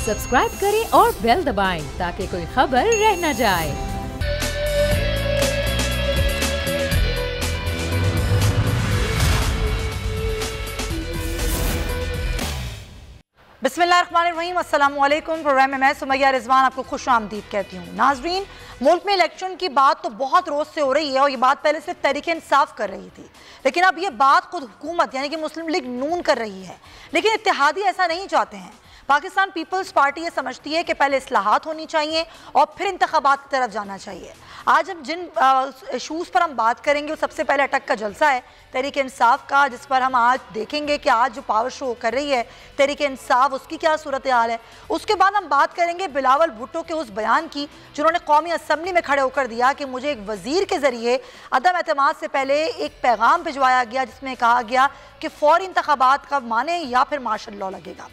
Subscribe करें और bell दबाएं ताकि कोई खबर रह न जाए। बिस्मिल्लाहिर्रहमानिर्रहीम, अस्सलामु अलैकुम। प्रोग्राम में मैं सुमैया रिजवान आपको खुश आमदीद कहती हूँ। नाजरीन, मुल्क में इलेक्शन की बात तो बहुत रोज से हो रही है और ये बात पहले सिर्फ तहरीक इंसाफ कर रही थी, लेकिन अब ये बात खुद हुकूमत यानी कि मुस्लिम लीग नून कर रही है। लेकिन इत्तेहादी ऐसा नहीं चाहते हैं। पाकिस्तान पीपल्स पार्टी ये समझती है कि पहले इस्लाहात होनी चाहिए और फिर इंतखाबात की तरफ जाना चाहिए। आज हम जिन इशूज़ पर हम बात करेंगे वो सबसे पहले अटक का जलसा है तहरीक इंसाफ का, जिस पर हम आज देखेंगे कि आज जो पावर शो कर रही है तहरीक इंसाफ उसकी क्या सूरत हाल है। उसके बाद हम बात करेंगे बिलावल भुट्टो के उस बयान की जिन्होंने कौमी असम्बली में खड़े होकर दिया कि मुझे एक वज़ीर के ज़रिए अदम एतमाद से पहले एक पैगाम भिजवाया गया जिसमें कहा गया कि फ़ौरी इंतखाबात का माने या फिर मार्शल लॉ लगेगा।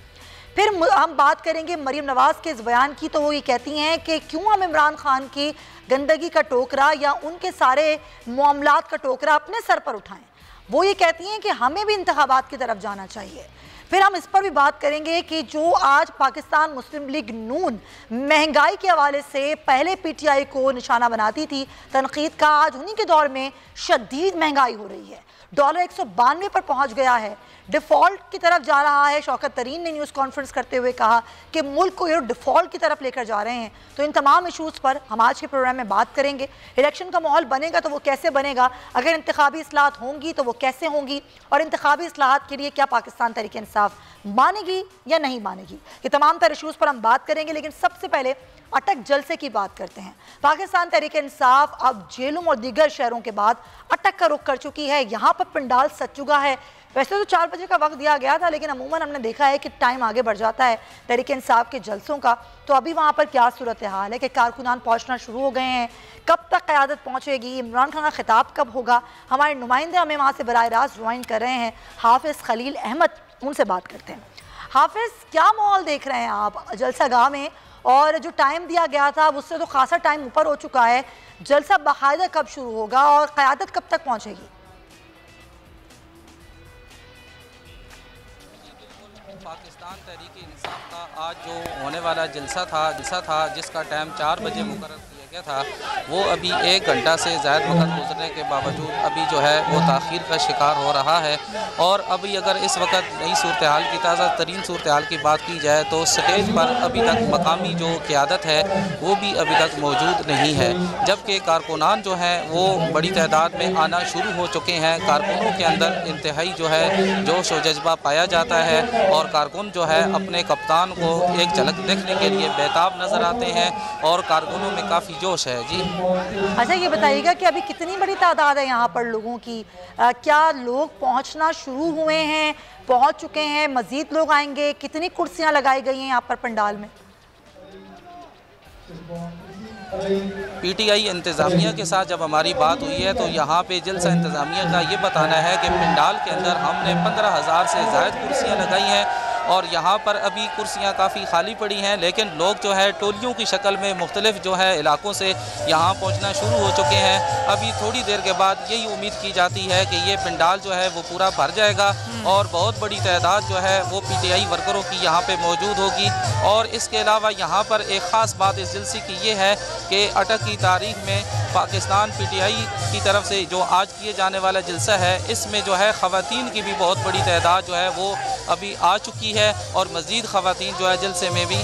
फिर हम बात करेंगे मरीम नवाज़ के इस बयान की, तो वो ये कहती हैं कि क्यों हम इमरान खान की गंदगी का टोकरा या उनके सारे मामलात का टोकरा अपने सर पर उठाएं। वो ये कहती हैं कि हमें भी इंतखाबात की तरफ जाना चाहिए। फिर हम इस पर भी बात करेंगे कि जो आज पाकिस्तान मुस्लिम लीग नून महंगाई के हवाले से पहले पीटीआई को निशाना बनाती थी तनकीद का, आज उन्हीं के दौर में शदीद महंगाई हो रही है। डॉलर 192 पर पहुंच गया है, डिफ़ॉल्ट की तरफ जा रहा है। शौकत तरीन ने न्यूज़ कॉन्फ्रेंस करते हुए कहा कि मुल्क को ये डिफ़ॉल्ट की तरफ लेकर जा रहे हैं। तो इन तमाम इशूज़ पर हम आज के प्रोग्राम में बात करेंगे। इलेक्शन का माहौल बनेगा तो वो कैसे बनेगा, अगर इंतखाबी इस्लाहात होंगी तो वो कैसे होंगी, और इंतखाबी इस्लाहात के लिए क्या पाकिस्तान तहरीक इंसाफ मानेगी या नहीं मानेगी। ये तमाम तर इशूज़ पर हम बात करेंगे, लेकिन सबसे पहले अटक जलसे की बात करते हैं। पाकिस्तान तहरीक इंसाफ अब जेलों और दीगर शहरों के बाद अटक का रुख कर चुकी है। यहाँ पर पंडाल सज चुका है। वैसे तो 4 बजे का वक्त दिया गया था, लेकिन अमूमन हमने देखा है कि टाइम आगे बढ़ जाता है तहरीक इंसाफ के जलसों का। तो अभी वहाँ पर क्या सूरत हाल है कि कारकुनान पहुँचना शुरू हो गए हैं, कब तक क़यादत पहुँचेगी, इमरान खान का खिताब कब होगा। हमारे नुमाइंदे हमें वहाँ से बराह रास्त ज्वाइन कर रहे हैं, हाफिज़ खलील अहमद, उनसे बात करते हैं। हाफिज़, क्या माहौल देख रहे हैं आप जलसा गाह में, और जो टाइम दिया गया था उससे तो खासा टाइम ऊपर हो चुका है, जलसा बाकायदा कब शुरू होगा और क़यादत कब तक पहुँचेगी? पाकिस्तान तहरीक इंसाफ का आज जो होने वाला जलसा था जिसका टाइम 4 बजे मुकर्रर किया गया था, वो अभी 1 घंटा से ज़्यादा वक्त गुजरने के बावजूद अभी जो है वो ताख़ीर का शिकार हो रहा है। और अभी अगर इस वक्त नई सूरत हाल की ताज़ा तरीन सूरत हाल की बात की जाए तो स्टेज पर अभी तक मकामी जो क़यादत है वो भी अभी तक मौजूद नहीं है, जबकि कारकुनान जो हैं वो बड़ी तादाद में आना शुरू हो चुके हैं। कारकुनों के अंदर इंतहाई जो है जोश व जज्बा पाया जाता है और कारकुन जो है अपने कप्तान को एक झलक देखने के लिए बेताब नज़र आते हैं और कारकुनों में काफ़ी जोश है। जी अच्छा, ये बताइएगा कि अभी कितनी बड़ी तादाद है यहाँ पर लोगों की, क्या लोग पहुँचना शुरू हुए हैं, पहुँच चुके हैं, मज़ीद लोग आएंगे, कितनी कुर्सियाँ लगाई गई हैं यहाँ पर पंडाल में? पीटीआई इंतज़ामिया के साथ जब हमारी बात हुई है तो यहाँ पे जलसा इंतज़ामिया का ये बताना है कि पंडाल के अंदर हमने 15,000 से ज़ायद कुर्सियाँ लगाई हैं और यहाँ पर अभी कुर्सियाँ काफ़ी खाली पड़ी हैं, लेकिन लोग जो है टोलियों की शक्ल में मुख्तलिफ जो है इलाकों से यहाँ पहुँचना शुरू हो चुके हैं। अभी थोड़ी देर के बाद यही उम्मीद की जाती है कि ये पंडाल जो है वो पूरा भर जाएगा और बहुत बड़ी तादाद जो है वो पीटीआई वर्करों की यहाँ पे मौजूद होगी। और इसके अलावा यहाँ पर एक ख़ास बात इस जलसे की ये है कि अटक की तारीख में पाकिस्तान पीटीआई की तरफ से जो आज किए जाने वाला जलसा है इसमें जो है ख़वातीन की भी बहुत बड़ी तादाद जो है वो अभी आ चुकी है और मज़ीद ख़वातीन जो है जलसे में भी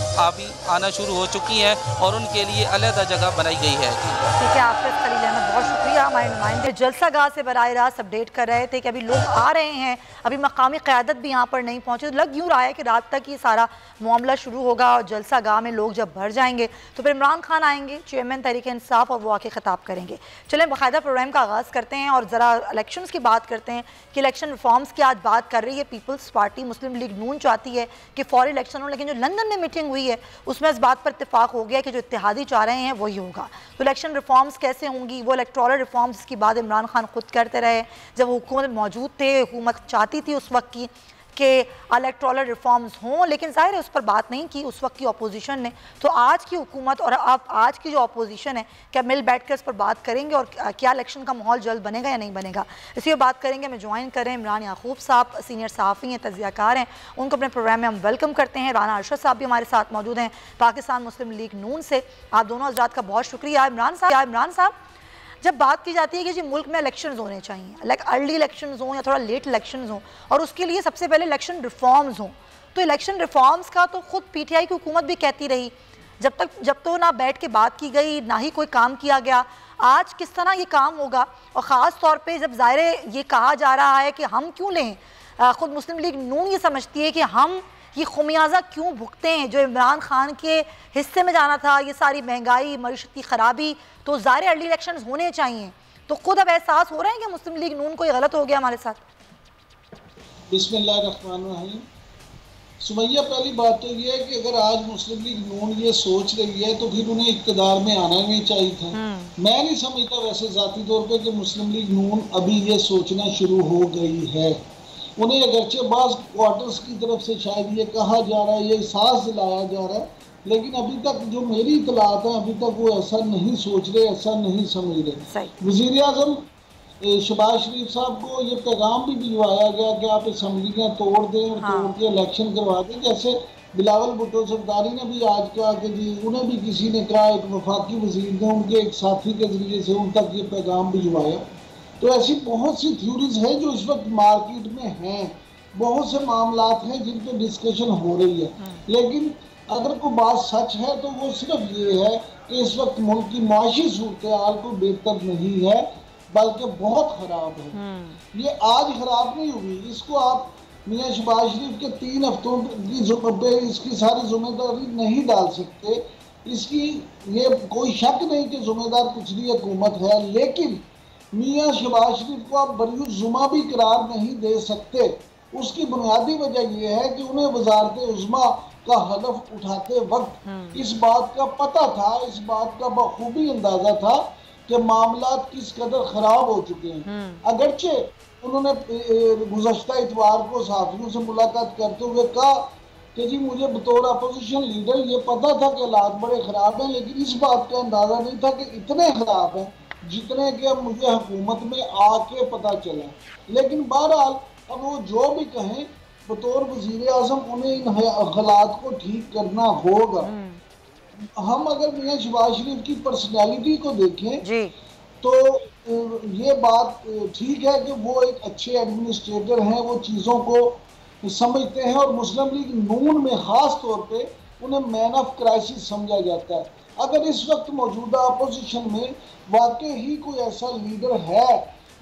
आना शुरू हो चुकी हैं और उनके लिए अलग जगह बनाई गई है। ठीक है, हाफिज़ खलील अहमद, बहुत शुक्रिया। हमारे नुमाइंदे जलसा गाह से बराह रास्त अपडेट कर रहे थे कि अभी लोग आ रहे हैं, अभी मकामी क़यादत भी यहाँ पर नहीं पहुँचे। लग यूँ रहा है कि रात तक ये सारा मामला शुरू होगा और जलसा गाह में लोग जब भर जाएंगे तो फिर इमरान खान आएंगे, चेयरमैन तहरीक इंसाफ, और वो आके ख़िताब करेंगे। चलें बाकायदा प्रोग्राम का आगाज़ करते हैं और ज़रा इलेक्शन की बात करते हैं कि इलेक्शन रिफॉर्म्स की आज बात कर रही है पीपल्स पार्टी। मुस्लिम लीग नून चाहती है कि फौरी इलेक्शन हो, लेकिन जो लंदन में मीटिंग हुई है उसमें इस बात पर इत्तेफाक हो गया कि जो इत्तेहादी चाह रहे हैं वही होगा। तो इलेक्शन रिफॉर्म्स कैसे होंगी, वो इलेक्टोरल रिफॉर्म्स की बात इमरान खान खुद करते रहे जब वो हुकूमत मौजूद थे, हुकूमत चाहती थी उस वक्त की कि इलेक्टोरल रिफॉर्म्स हों, लेकिन ज़ाहिर है उस पर बात नहीं की उस वक्त की अपोजिशन ने। तो आज की हुकूमत और अब आज की जो अपोजिशन है, क्या मिल बैठ कर इस पर बात करेंगे और क्या इलेक्शन का माहौल जल्द बनेगा या नहीं बनेगा, इसी पर बात करेंगे। हमें ज्वाइन करें इमरान याकूब साहब, सीनियर सहाफ़ी हैं, तज़कियाकार हैं, उनको अपने प्रोग्राम में हम वेलकम करते हैं। राना अरशद साहब भी हमारे साथ मौजूद हैं पाकिस्तान मुस्लिम लीग नून से। आप दोनों हज़रात का बहुत शुक्रिया। इमरान साहब, जब बात की जाती है कि जी मुल्क में इलेक्शंस होने चाहिए, लाइक अर्ली इलेक्शंस हों या थोड़ा लेट इलेक्शंस हों, और उसके लिए सबसे पहले इलेक्शन रिफॉर्म्स हों, तो इलेक्शन रिफॉर्म्स का तो खुद पीटीआई की हुकूमत भी कहती रही, जब तो ना बैठ के बात की गई, ना ही कोई काम किया गया। आज किस तरह ये काम होगा, और ख़ास तौर पे जब ज़ाहिर ये कहा जा रहा है कि हम क्यों लें, ख़ुद मुस्लिम लीग नून ये समझती है कि हम ये खुमियाजा क्यों भुगते हैं, जो इमरान खान के हिस्से में जाना था, ये सारी महंगाई, मईशत की खराबी, तो ज़ाहिर अर्ली इलेक्शंस होने चाहिए। तो खुद अब एहसास हो रहा है कि मुस्लिम लीग नून को ये गलत हो गया हमारे साथ। बिस्मिल्लाहिर्रहमानिर्रहीम। सुमैया, पहली बात तो ये है कि अगर आज मुस्लिम लीग नून ये सोच रही है तो फिर उन्हें इक़्तिदार में आना ही नहीं चाहिए था। मैं नहीं समझता वैसे ज़ाती तौर पे कि मुस्लिम लीग नून अभी ये सोचना शुरू हो गई है। उन्हें अगरचे बाज़ क्वार्टर्स की तरफ से शायद ये कहा जा रहा है, ये एहसास दिलाया जा रहा है, लेकिन अभी तक जो मेरी इतलात है अभी तक वो ऐसा नहीं सोच रहे, ऐसा नहीं समझ रहे। वज़ीर आज़म शहबाज शरीफ साहब को ये पैगाम भी भिजवाया गया कि आप असम्बलियाँ तोड़ दें और तोड़ के इलेक्शन करवा दें। जैसे बिलावल भुट्टो सरदारी ने भी आज कहा कि जी उन्हें भी किसी ने कहा, एक वफाकी वज़ीर ने उनके एक साथी के ज़रिए से उन तक ये पैगाम भिजवाया। तो ऐसी बहुत सी थ्योरीज हैं जो इस वक्त मार्केट में हैं, बहुत से मामलात हैं जिन पर डिस्कशन हो रही है, लेकिन अगर कोई बात सच है तो वो सिर्फ ये है कि इस वक्त मुल्क की माशी सूरत हाल कोई बेहतर नहीं है, बल्कि बहुत ख़राब है। ये आज ख़राब नहीं हुई, इसको आप मियाँ शहबाज शरीफ के 3 हफ्तों की इसकी सारी जिम्मेदारी नहीं डाल सकते। इसकी ये कोई शक नहीं कि जिम्मेदार पिछली हुकूमत है, लेकिन मियाँ शहबाज शरीफ को आप बरीउज़्ज़ुमा भी करार नहीं दे सकते। उसकी बुनियादी वजह यह है कि उन्हें वज़ारत उज़्मा का हलफ उठाते वक्त इस बात का पता था, इस बात का बखूबी अंदाजा था कि मामलात किस कदर ख़राब हो चुके हैं। अगरचे उन्होंने गुज़श्ता इतवार को सहाफ़ियों से मुलाकात करते हुए कहा कि जी मुझे बतौर अपोजिशन लीडर ये पता था कि हालात बड़े ख़राब हैं, लेकिन इस बात का अंदाज़ा नहीं था कि इतने ख़राब हैं जितने कि अब मुझे हुकूमत में आके पता चला। लेकिन बहरहाल अब वो जो भी कहें, बतौर वज़ीर आज़म उन्हें इन हालात को ठीक करना होगा। हम अगर मियाँ शहबाज शरीफ की पर्सनैलिटी को देखें जी, तो ये बात ठीक है कि वो एक अच्छे एडमिनिस्ट्रेटर हैं, वो चीज़ों को समझते हैं, और मुस्लिम लीग नून में ख़ास तौर पे उन्हें मैन ऑफ क्राइसिस समझा जाता है। अगर इस वक्त मौजूदा अपोजिशन में वाकई ही कोई ऐसा लीडर है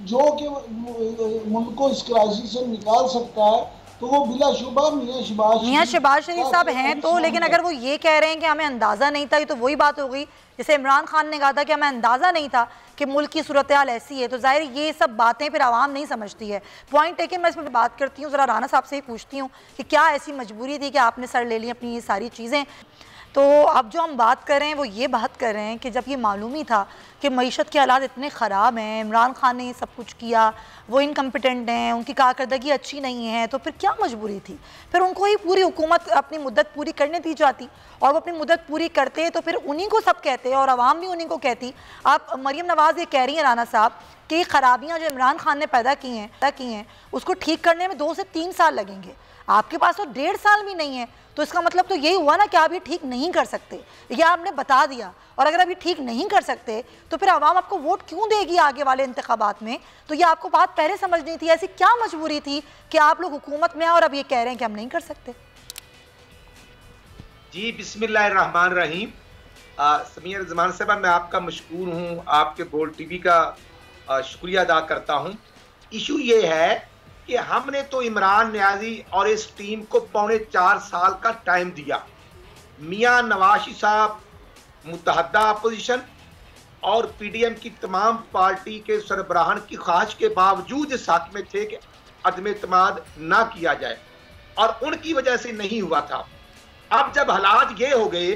जो कि उनको इस क्राइसिस से निकाल सकता है, तो वो बिलाशुबा मियाँ शहबाज शरीफ साहब हैं। तो लेकिन अगर वो ये कह रहे हैं कि हमें अंदाज़ा नहीं था, ये तो वही बात हो गई जैसे इमरान खान ने कहा था कि हमें अंदाज़ा नहीं था कि मुल्क की सूरत हाल ऐसी है, तो जाहिर ये सब बातें फिर आवाम नहीं समझती है। पॉइंट है कि मैं इसमें बात करती हूँ, ज़रा राना साहब से ही पूछती हूँ कि क्या ऐसी मजबूरी थी कि आपने सर ले ली अपनी ये सारी चीज़ें। तो अब जो हम बात कर रहे हैं वो ये बात कर रहे हैं कि जब ये मालूम ही था कि मईशत के हालात इतने ख़राब हैं, इमरान खान ने ये सब कुछ किया, वो इनकम्पिटेंट हैं, उनकी कारकर्दगी अच्छी नहीं है, तो फिर क्या मजबूरी थी? फिर उनको ही पूरी हुकूमत अपनी मुद्दत पूरी करने दी जाती, और वो अपनी मुद्दत पूरी करते तो फिर उन्हीं को सब कहते और आवाम भी उन्हीं को कहती। आप मरीम नवाज़ ये कह रही हैं राना साहब कि खराबियाँ जो इमरान खान ने पैदा की हैं उसको ठीक करने में 2 से 3 साल लगेंगे, आपके पास तो 1.5 साल भी नहीं है, तो इसका मतलब तो यही हुआ ना कि आप ये ठीक नहीं कर सकते, ये आपने बता दिया। और अगर अभी ठीक नहीं कर सकते तो फिर आवाम आपको वोट क्यों देगी आगे वाले इंतखाबात में? तो ये आपको बात पहले समझनी थी। ऐसी क्या मजबूरी थी कि आप लोग हुकूमत में और अब ये कह रहे हैं कि हम नहीं कर सकते? जी बिस्मिल्लाहिर्रहमानिर्रहीम। समीर ज़मान साहब, मैं आपका मशकूर हूँ, आपके बोल्ड टीवी का शुक्रिया अदा करता हूँ। इशू ये है कि हमने तो इमरान न्याजी और इस टीम को 4.25 साल का टाइम दिया। मियाँ नवाज साहब मुतहदा अपोजिशन और पीडीएम की तमाम पार्टी के सरबराहान की ख्वाहिश के बावजूद इस हक में थे कि अदम एतमाद ना किया जाए, और उनकी वजह से नहीं हुआ था। अब जब हालात ये हो गए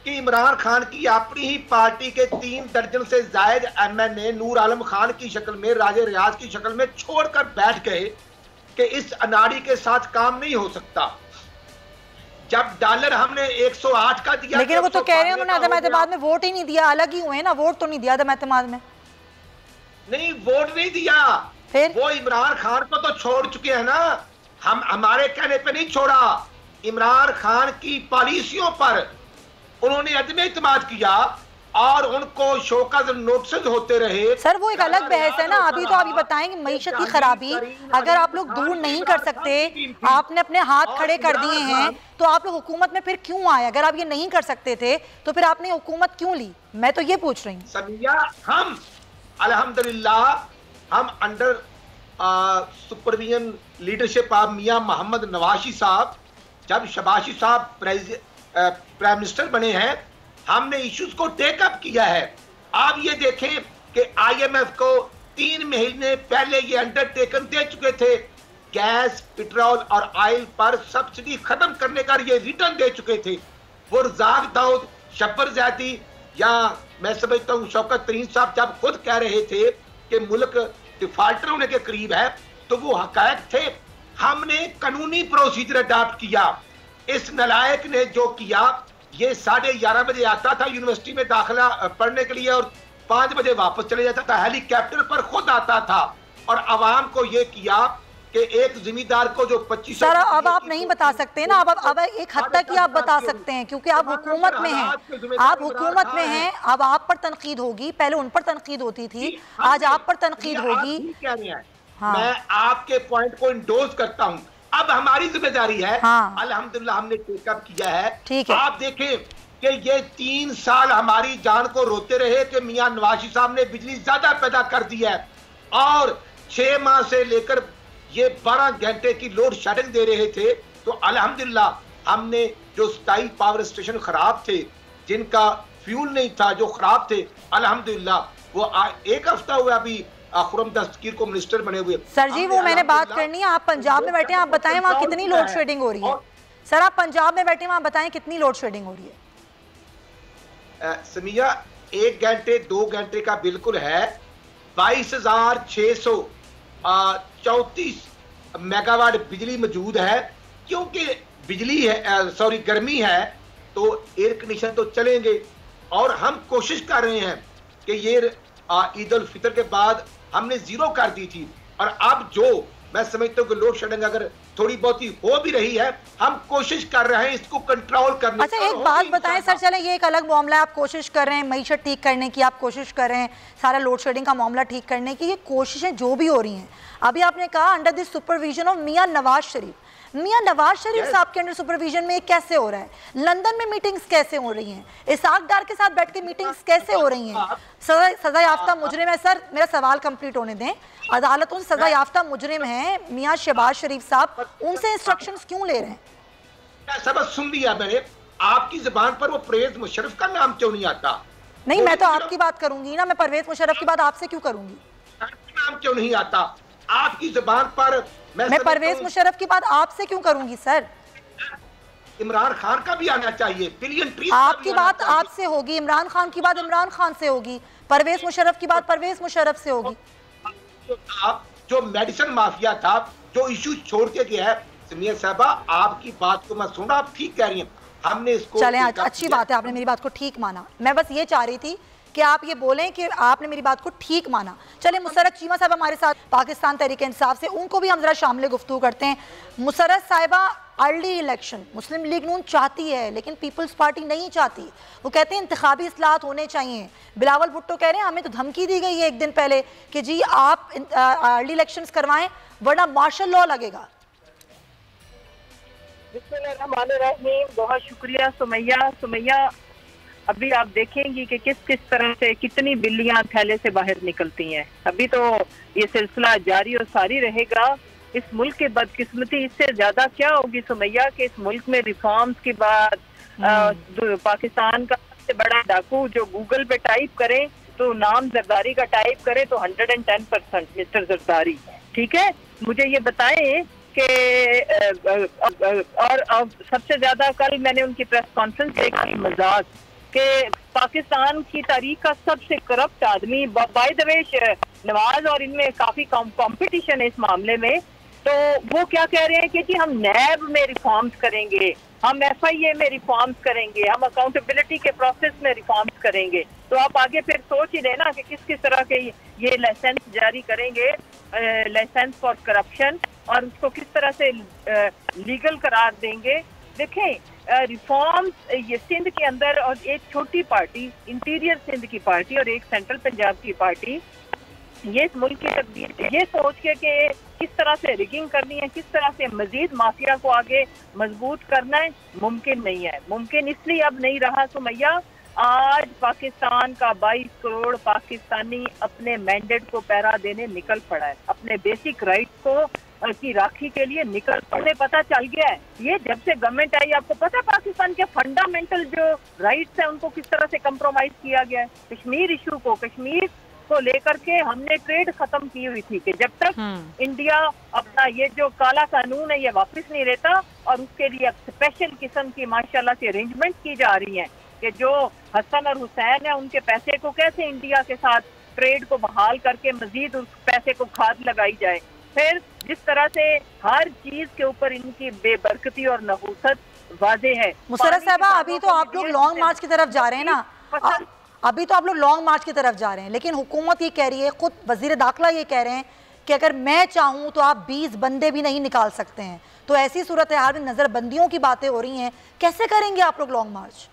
कि इमरान खान की अपनी ही पार्टी के 3 दर्जन से जायद MNA नूर आलम खान की शक्ल में, राजे रियाज की शक्ल में छोड़कर बैठ गए, कि इस अनाड़ी के साथ काम नहीं हो सकता। जब डॉलर हमने 108 का दिया, लेकिन वो तो कह रहे हैं उन्होंने अदम एतमाद में वोट ही नहीं दिया, अलग ही हुए हैं ना, वोट तो नहीं दिया अदम एतमाद में। नहीं, वोट नहीं दिया, फिर वो इमरान खान को तो छोड़ चुके हैं ना, हम हमारे कहने पे नहीं छोड़ा। इमरान खान की पॉलिसियों पर उन्होंने अदम एतमाद किया और उनको शोकत नोटिस होते रहे। सर वो एक अलग बहस है ना, अभी तो आप ये बताएंगे मईशत की खराबी, अगर आप लोग दूर नहीं कर सकते, आपने अपने हाथ खड़े कर दिए हैं, तो आप लोग हुकूमत में फिर क्यों आए? अगर आप ये नहीं कर सकते थे तो फिर आपने हुकूमत क्यों ली? मैं तो ये पूछ रही हूँ। समिया, हम अल्हम्दुलिल्लाह हम अंडर सुपरविजन लीडरशिप ऑफ मियां मोहम्मद नवाशी साहब, जब शबाशी साहब प्राइम मिनिस्टर बने हैं, हमने इश्यूज को टेकअप किया है। आप ये देखें कि IMF को 3 महीने पहले ये अंडरटेकन दे चुके थे, गैस, पेट्रोल और ऑयल पर सब्सिडी खत्म करने का ये रिटर्न दे चुके थे। वो रज़ाक दाऊद, शब्बर ज़ैदी या मैं समझता हूँ शौकत तरीन साहब जब खुद कह रहे थे कि मुल्क डिफाल्टर होने के करीब है, तो वो हकायक थे। हमने कानूनी प्रोसीजर अडॉप्ट किया। इस नलायक ने जो किया, ये 11:30 बजे आता था यूनिवर्सिटी में दाखिला पढ़ने के लिए और 5 बजे वापस चले जाता था, हेलीकॉप्टर पर खुद आता था और आवाम को ये किया कि एक जिम्मेदार को जो 25 सर अब आप नहीं बता सकते ना, अब एक हद तक ही आप बता सकते हैं क्योंकि आप हुकूमत में हैं, आप हुकूमत में हैं, अब आप पर तनकीद होगी, पहले उन पर तनकीद होती थी, आज आप पर तनकीद होगी। हाँ। मैं आपके पॉइंट को इंडोर्स करता हूँ, अब हमारी जिम्मेदारी है। हाँ। अल्हम्दुलिल्लाह हमने टेकअप किया है। ठीक है। आप देखें कि ये 3 साल हमारी जान को रोते रहे कि मियां नवाशी साहब ने बिजली ज्यादा पैदा कर दी है और 6 माह से लेकर ये 12 घंटे की लोड शेडिंग दे रहे थे। तो अल्हम्दुलिल्लाह हमने जो 27 पावर स्टेशन खराब थे, जिनका फ्यूल नहीं था, जो खराब थे, अल्हम्दुलिल्लाह वो 1 हफ्ता हुआ अभी खुरम दस्तगीर को मिनिस्टर बने हुए। सर जी वो मैंने बात करनी है, आप पंजाब में बैठे हैं, आप बताएं वहाँ कितनी लोड शेडिंग हो रही है। सर आप पंजाब में बैठे हैं, वहाँ बताएं कितनी लोड शेडिंग हो रही है। समिया 1 घंटे 2 घंटे का बिल्कुल है। 22,634 मेगावाट बिजली मौजूद है, क्योंकि बिजली है सॉरी गर्मी है तो एयर कंडीशन तो चलेंगे। और हम कोशिश कर रहे हैं कि ये ईद उल फितर के बाद हमने 0 कर दी थी और अब जो मैं समझता हूँ कि लोड शेडिंग अगर थोड़ी बहुत ही हो भी रही है, हम कोशिश कर रहे हैं इसको कंट्रोल करने। अच्छा एक बात बताएं सर, चलें ये एक अलग मामला है, आप कोशिश कर रहे हैं मईशत ठीक करने की, आप कोशिश कर रहे हैं सारा लोड शेडिंग का मामला ठीक करने की, ये कोशिशें जो भी हो रही हैं, अभी आपने कहा अंडर द सुपरविजन ऑफ मियां नवाज शरीफ, मियां नवाज शरीफ साहब के अंडर सुपरविजन में कैसे हो रहा है? लंदन में मीटिंग्स कैसे हो रही हैं? इसाक डार के साथ बैठ के मीटिंग्स कैसे हो रही हैं? सजा याफ्ता मुजरिम है सर, मेरा सवाल कंप्लीट होने दें, अदालतों से सजा याफ्ता मुजरिम है मियां शहबाज शरीफ साहब, उनसे इंस्ट्रक्शंस क्यों ले रहे हैं? सबक सुन लिया मैंने, आपकी जुबान पर वो परवेज मुशर्रफ का नाम क्यों नहीं आता? नहीं मैं तो आपकी बात करूंगी ना, मैं परवेज मुशर्रफ की बात आपसे क्यों करूंगी? नाम क्यों नहीं आता आपकी जुबान पर? मैं परवेज मुशर्रफ की बात आपसे क्यों करूंगी सर? इमरान खान का भी आना चाहिए, बिलियन ट्रीज। आपकी बात आपसे होगी, इमरान खान की बात इमरान खान से होगी, परवेज मुशर्रफ की बात परवेज मुशर्रफ से होगी। जो मेडिसिन माफिया था, जो इशू छोड़ के गया है, समिया साहबा आपकी बात को मैं सुन रहा, आप ठीक कह रही हैं, हमने इसको चलें अच्छी बात है, आपने मेरी बात को ठीक माना। मैं बस ये चाह रही थी कि आप ये बोलें कि आपने मेरी बात को ठीक माना। चले मुसर्रत चीमा साहब हमारे साथ पाकिस्तान तहरीक इंसाफ से, उनको भी हम जरा शामिल गुफ्तगू करते हैं। मुसर्रत साहिबा, अर्ली इलेक्शन मुस्लिम लीग नून चाहती है लेकिन पीपल्स पार्टी नहीं चाहती, वो कहते हैं इंतखाबी इस्लाहत होने चाहिए। बिलावल भुट्टो कह रहे हैं हमें तो धमकी दी गई है 1 दिन पहले कि जी आप अर्ली इलेक्शंस करवाएं वरना मार्शल लॉ लगेगा। बहुत शुक्रिया सुमैया। अभी आप देखेंगी कि किस किस तरह से कितनी बिल्लियां थैले से बाहर निकलती हैं। अभी तो ये सिलसिला जारी और सारी रहेगा। इस मुल्क के बदकिस्मती इससे ज्यादा क्या होगी सुमैया कि इस मुल्क में रिफॉर्म्स के बाद पाकिस्तान का सबसे बड़ा डाकू जो गूगल पे टाइप करे तो नाम जरदारी का टाइप करे तो 110% मिस्टर जरदारी, ठीक है। मुझे ये बताएं कि और सबसे ज्यादा कल मैंने उनकी प्रेस कॉन्फ्रेंस देखी, मजाक कि पाकिस्तान की तारीख का सबसे करप्ट आदमी, बाय द वे नवाज और इनमें काफी कंपटीशन है इस मामले में, तो वो क्या कह रहे हैं कि हम नैब में रिफॉर्म्स करेंगे, हम FIA में रिफॉर्म्स करेंगे, हम अकाउंटेबिलिटी के प्रोसेस में रिफॉर्म्स करेंगे। तो आप आगे फिर सोच ही लेना कि किस किस तरह के ये लाइसेंस जारी करेंगे, लाइसेंस फॉर करप्शन, और उसको किस तरह से लीगल करार देंगे। देखें, रिफॉर्म्स ये सिंध के अंदर, और एक छोटी पार्टी इंटीरियर सिंध की पार्टी और एक सेंट्रल पंजाब की पार्टी, ये इस मुल्क की तकदीर ये सोच के कि किस तरह से रिगिंग करनी है, किस तरह से मजीद माफिया को आगे मजबूत करना है, मुमकिन नहीं है। मुमकिन इसलिए अब नहीं रहा सुमैया, आज पाकिस्तान का 22 करोड़ पाकिस्तानी अपने मैंडेट को पहरा देने निकल पड़ा है, अपने बेसिक राइट्स को की राखी के लिए निकल पड़े। पता चल गया है ये जब से गवर्नमेंट आई, आपको पता है पाकिस्तान के फंडामेंटल जो राइट्स है उनको किस तरह से कंप्रोमाइज किया गया है। कश्मीर इशू को, कश्मीर को लेकर के हमने ट्रेड खत्म की हुई थी कि जब तक इंडिया अपना ये जो काला कानून है ये वापस नहीं लेता, और उसके लिए अब स्पेशल किस्म की माशाल्लाह से अरेंजमेंट की जा रही हैं कि जो हसन और हुसैन है उनके पैसे को कैसे इंडिया के साथ ट्रेड को बहाल करके मजीद उस पैसे को खाद लगाई जाए। फिर जिस तरह से हर चीज के ऊपर इनकी बेबरकती और नहूसत वाजे है। मुशर्रफ साहबा, अभी तो आप लोग लॉन्ग मार्च की तरफ जा रहे हैं ना, अभी तो आप लोग लॉन्ग मार्च की तरफ जा रहे हैं, लेकिन हुकूमत ये कह रही है, खुद वजीर दाखिला ये कह रहे हैं कि अगर मैं चाहूँ तो आप 20 बंदे भी नहीं निकाल सकते हैं। तो ऐसी सूरत हाल में नजरबंदियों की बातें हो रही हैं, कैसे करेंगे आप लोग लॉन्ग मार्च?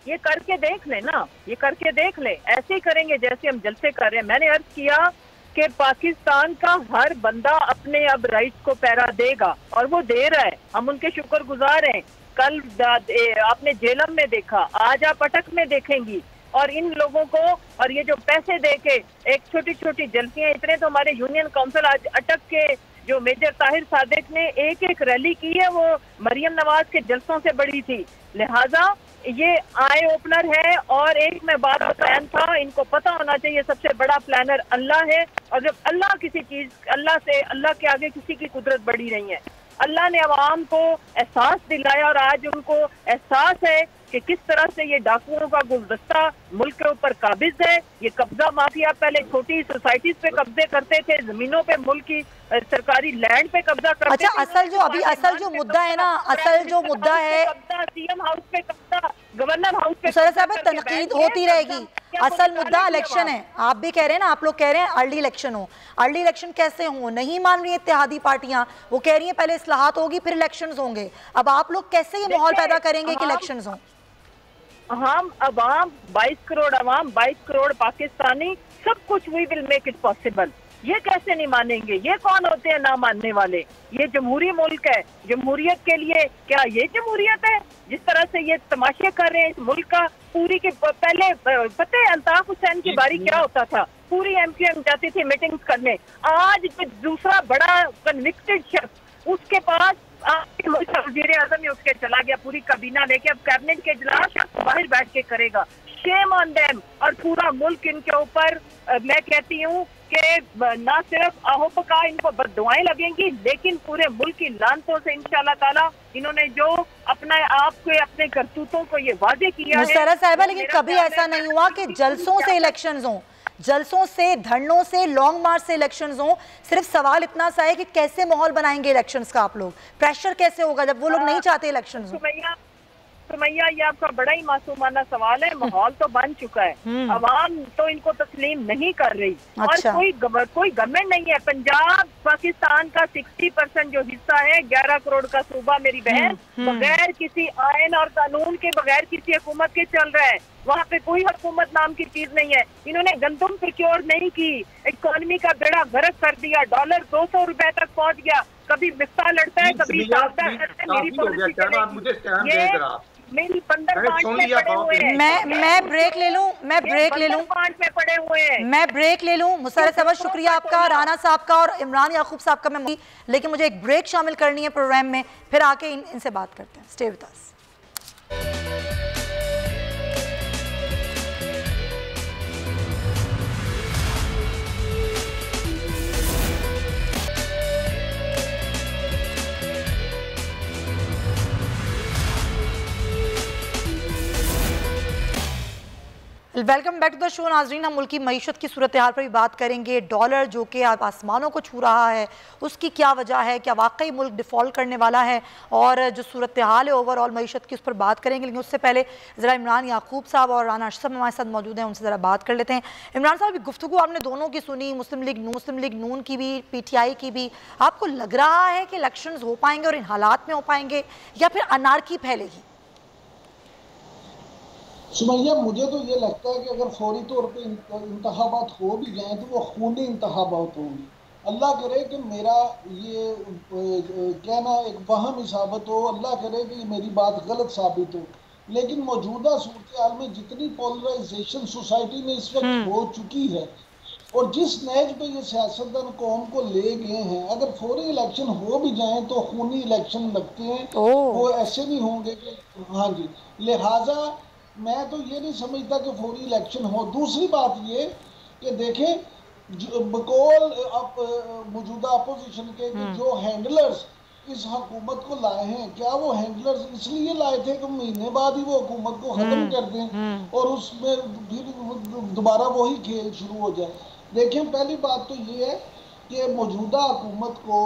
ये करके देख ले ना, ये करके देख ले, ऐसे ही करेंगे जैसे हम जलसे कर रहे हैं। मैंने अर्ज किया कि पाकिस्तान का हर बंदा अपने अब राइट्स को पहरा देगा, और वो दे रहा है, हम उनके शुक्रगुजार हैं। कल आपने जेलम में देखा, आज आप अटक में देखेंगी, और इन लोगों को, और ये जो पैसे दे के एक छोटी छोटी जलसियां, इतने तो हमारे यूनियन काउंसिल आज अटक के जो मेजर ताहिर सादिक ने एक एक रैली की है वो मरियम नवाज के जलसों से बड़ी थी। लिहाजा ये आई ओपनर है। और एक मैं बात प्लान था, इनको पता होना चाहिए सबसे बड़ा प्लानर अल्लाह है, और जब अल्लाह किसी चीज, अल्लाह के आगे किसी की कुदरत बड़ी नहीं है। अल्लाह ने अवाम को एहसास दिलाया, और आज उनको एहसास है कि किस तरह से ये डाकुओं का गुलदस्ता मुल्क के ऊपर काबिज है। ये कब्जा माफिया पहले छोटी सोसाइटीज पे कब्जे करते थे, जमीनों पे, मुल्क की सरकारी लैंड पे कब्जा करते थे। अच्छा, असल जो मुद्दा है ना, असल जो मुद्दा है, सीएम हाउस पे कब्जा, गवर्नर हाउस पे, सर साहब तनकीद होती रहेगी। असल मुद्दा इलेक्शन है, आप भी कह रहे हैं ना, आप लोग कह रहे हैं अर्ली इलेक्शन हो। अर्ली इलेक्शन कैसे हो? नहीं मान रही है इत्तेहादी पार्टियां, वो कह रही हैं पहले इस्लाहात होगी फिर इलेक्शंस होंगे। अब आप लोग कैसे ये माहौल पैदा करेंगे कि इलेक्शंस हों? हम अवाम 22 करोड़ अवाम, 22 करोड़ पाकिस्तानी, सब कुछ we will make it possible. ये कैसे नहीं मानेंगे? ये कौन होते हैं ना मानने वाले? ये जमहूरी मुल्क है, जमहूरियत के लिए क्या ये जमहूरियत है? जिस तरह से ये तमाशे कर रहे हैं इस मुल्क का, पूरी के पहले पता है अल्ताफ हुसैन की बारी क्या होता था? पूरी MQM जाती थी मीटिंग्स करने। आज दूसरा बड़ा कन्विक्टेड शख्स, उसके पास वजीर आजम ही उसके चला गया, पूरी काबीना लेके, अब कैबिनेट के इजलास बाहर बैठ के करेगा। Shame on them. और पूरा मुल्क इनके ऊपर, मैं कहती हूँ कि ना सिर्फ आहोपका इनको बद्दुआएं लगेंगी, लेकिन पूरे मुल्क की लानतों से इंशाल्लाह ताला इन्होंने जो अपना आप को, अपने करतूतों को ये वादे किया है। मुशर्रफ साहिबा, लेकिन कभी ऐसा नहीं हुआ कि जलसों से इलेक्शंस हों, जलसों से, धरनों से, लॉन्ग मार्च से इलेक्शंस हों। सिर्फ सवाल इतना सा है कि कैसे माहौल बनाएंगे इलेक्शंस का? आप लोग प्रेशर कैसे होगा जब वो लोग नहीं चाहते इलेक्शंस हों? सुमैया, ये आपका बड़ा ही मासूमाना सवाल है। माहौल तो बन चुका है, अवाम तो इनको तस्लीम नहीं कर रही। अच्छा। और कोई गवर्नमेंट नहीं है। पंजाब पाकिस्तान का 60% जो हिस्सा है, 11 करोड़ का सूबा मेरी बहन, बगैर किसी आयन और कानून के, बगैर किसी हुकूमत के चल रहा है। वहाँ पे कोई हुकूमत नाम की चीज नहीं है। इन्होंने गंदम प्रोक्योर नहीं की, इकोनॉमी का बेड़ा गर्क कर दिया, डॉलर 200 रुपए तक पहुँच गया। कभी मिफ्ता लड़ता है, कभी मेरी 15 में पड़े हुए हैं। मैं ब्रेक ले लूं, मैं ब्रेक ले लूं, में पड़े हुए हैं। मैं ब्रेक ले लूं। मुशर्रफ साहब शुक्रिया आपका, राना साहब का और इमरान याकूब साहब का। मैं लेकिन मुझे एक ब्रेक शामिल करनी है प्रोग्राम में, फिर आके इनसे बात करते हैं। Stay with us. Welcome back to the show नाजरीन। हम मुल्क की मईशत की सूरत हाल पर भी बात करेंगे। डॉलर जो कि आसमानों को छू रहा है, उसकी क्या वजह है, क्या वाकई मुल्क डिफ़ॉल्ट करने वाला है, और जो सूरत हाल है ओवरऑल मईशत की, उस पर बात करेंगे। लेकिन उससे पहले ज़रा इमरान याकूब साहब और राना अशरफ हमारे साथ मौजूद हैं, उनसे ज़रा बात कर लेते हैं। इमरान साहब, गुफ्तगू आपने दोनों की सुनी, मुस्लिम लीग नून की भी, PTI की भी। आपको लग रहा है कि इलेक्शंस हो पाएंगे और इन हालात में हो पाएंगे, या फिर अनारकी फैलेगी? सुमैया, मुझे तो ये लगता है कि अगर फौरी तौर पे इंतखाबात हो भी जाएं तो वो खूनी इंतखाबात होंगे। अल्लाह करे कि मेरा ये कहना एक वहम साबित हो, अल्लाह करे कि मेरी बात गलत साबित हो, लेकिन मौजूदा सूरत हाल में जितनी पोलराइजेशन सोसाइटी में इस वक्त हो चुकी है और जिस नहज पे ये सियासतदान कौम को ले गए हैं, अगर फौरी इलेक्शन हो भी जाएं तो खूनी इलेक्शन लगते हैं। वो ऐसे नहीं होंगे कि हाँ जी। लिहाजा मैं तो ये नहीं समझता कि फौरी इलेक्शन हो। दूसरी बात ये कि देखें बकौल मौजूदा अपोजिशन के जो हैंडलर्स इस हुकूमत को लाए हैं, क्या वो हैंडलर्स इसलिए लाए थे कि महीने बाद ही वो हुकूमत को खत्म कर दें और उसमें फिर दोबारा वही खेल शुरू हो जाए? देखें, पहली बात तो ये है कि मौजूदा हुकूमत को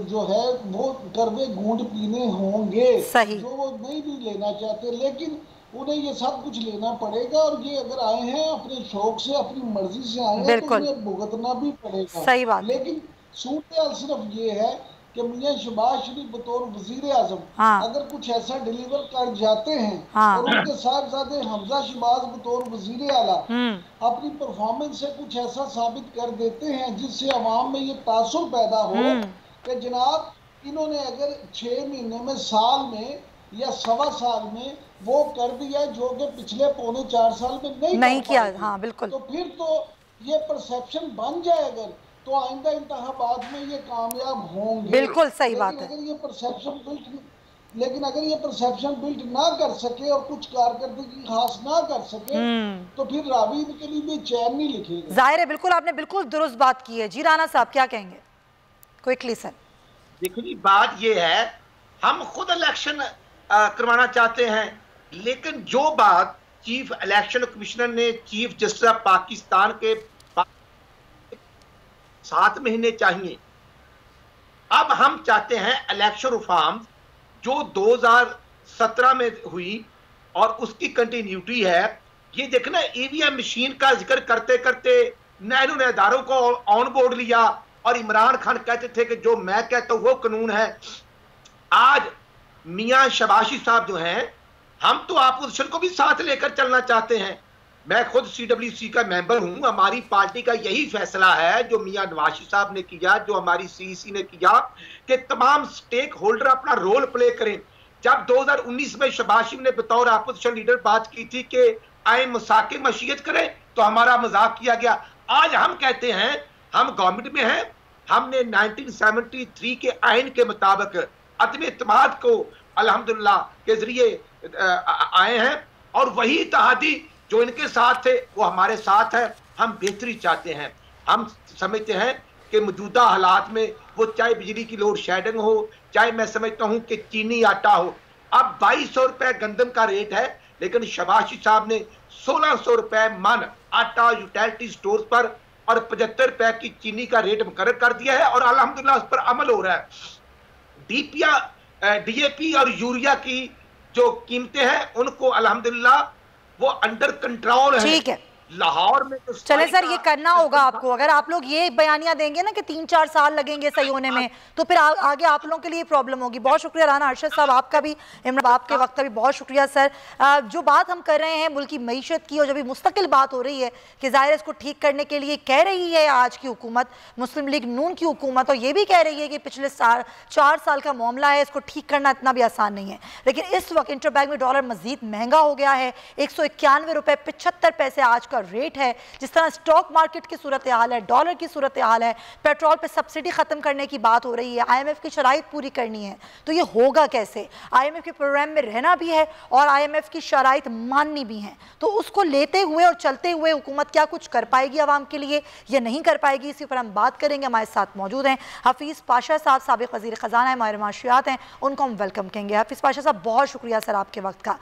जो है वो करवे गूंद पीने होंगे जो वो नहीं भी लेना चाहते, लेकिन उन्हें ये सब कुछ लेना पड़ेगा। और ये अगर आए हैं अपने शौक से, अपनी मर्जी से आए हैं, तो उन्हें भुगतना भी पड़ेगा। सही बात। लेकिन सूरत सिर्फ ये है कि मियां शहबाज शरीफ बतौर वजीर आजम अगर कुछ ऐसा डिलीवर कर जाते हैं और उनके साथ हमजा शहबाज बतौर वजीर आला अपनी परफॉर्मेंस से कुछ ऐसा साबित कर देते हैं जिससे अवाम में ये तासुर पैदा हो कि जनाब इन्होंने अगर 6 महीने में, साल में या सवा साल में वो कर दिया जो कि पिछले 3.25 साल में नहीं किया। हाँ बिल्कुल। तो फिर तो ये परसेप्शन बन जाए अगर, तो आइंदा इंतखाबात में ये कामयाब होंगे। बिल्कुल सही बात है। अगर ये परसेप्शन बिल्ड ना कर सके और कुछ कारकर्दगी खास ना कर सके तो फिर रावी इनके लिए भी चैन नहीं लिखेगा। जाहिर है, बिल्कुल आपने बिल्कुल दुरुस्त बात की है। जी राना साहब क्या कहेंगे क्विकली सर? देखो जी, बात ये है, हम खुद इलेक्शन करवाना चाहते हैं, लेकिन जो बात चीफ इलेक्शन कमिश्नर ने चीफ जस्टिस ऑफ पाकिस्तान के 7 महीने चाहिए, अब हम चाहते हैं इलेक्शन रिफॉर्म जो 2017 में हुई और उसकी कंटिन्यूटी है। ये देखना, EVM मशीन का जिक्र करते करते नेहरू ने इदारों को ऑन बोर्ड लिया और इमरान खान कहते थे कि जो मैं कहता हूं वो कानून है। आज मियां शबाशी साहब जो हैं, हम तो अपोजिशन को भी साथ लेकर चलना चाहते हैं। मैं खुद CWC का मेंबर हूं। हमारी पार्टी का यही फैसला है जो मियां नवाशी साहब ने किया, जो हमारी CEC ने किया, कि तमाम स्टेक होल्डर अपना रोल प्ले करें। जब 2019 में शबाशी ने बतौर अपोजिशन लीडर बात की थी कि आए मसाके मशीयत करें, तो हमारा मजाक किया गया। आज हम कहते हैं हम गवर्नमेंट में हैं, हमने 1973 के आइन के मुताबिक अदम इत्तेमाद को अल्हम्दुलिल्लाह के जरिए आए हैं और वही इत्तेहादी जो इनके साथ थे वो हमारे साथ है। हम बेहतरी चाहते हैं। हम समझते हैं कि मौजूदा हालात में वो चाहे बिजली की लोड शेडिंग हो, चाहे मैं समझता हूं कि चीनी आटा हो। अब 2200 रुपए गंदम का रेट है, लेकिन शबाशी साहब ने 1600 रुपए मन आटा यूटिलिटी स्टोर पर और 75 रुपए की चीनी का रेट मुकर्रर कर दिया है और अल्हम्दुलिल्लाह उस पर अमल हो रहा है। DAP और यूरिया की जो कीमतें हैं उनको अल्हम्दुलिल्लाह वो अंडर कंट्रोल है। ठीक है, लाहौर में तो चले सर, ये करना होगा आपको। अगर आप लोग ये बयानियां देंगे ना कि 3-4 साल लगेंगे सही होने में, तो फिर आगे आप लोगों के लिए प्रॉब्लम होगी। बहुत शुक्रिया राना अरशद साहब, आपका भी, इमरान आपके वक्त का भी बहुत शुक्रिया सर। जो बात हम कर रहे हैं मुल्क की मईशत की, और जब भी मुस्तकिल बात हो रही है कि ज़ाहिर इसको ठीक करने के लिए कह रही है आज की हुकूमत, मुस्लिम लीग नून की हुकूमत, और ये भी कह रही है कि पिछले 4 साल का मामला है, इसको ठीक करना इतना भी आसान नहीं है। लेकिन इस वक्त इंटरबैंक में डॉलर मजीद महंगा हो गया है। 191 रुपये 75 पैसे आज का रेट है, जिस तरह स्टॉक मार्केट की सूरत हाल है, डॉलर की सूरत हाल है, पेट्रोल पे सब्सिडी ख़त्म करने की बात हो रही है, IMF की शराइत पूरी करनी है, तो ये होगा कैसे? IMF के प्रोग्राम में रहना भी है और IMF की शराइत माननी भी है, तो उसको लेते हुए और चलते हुए हुकूमत क्या कुछ कर पाएगी आवाम के लिए या नहीं कर पाएगी, इसी पर हम बात करेंगे। हमारे साथ मौजूद हैं हफीज़ पाशा साहब, साबिक़ वज़ीर ख़ज़ाना है, माहिर माशियात हैं, उनको हम वेलकम कहेंगे। हफीज़ पाशा साहब, बहुत शुक्रिया सर आपके वक्त का।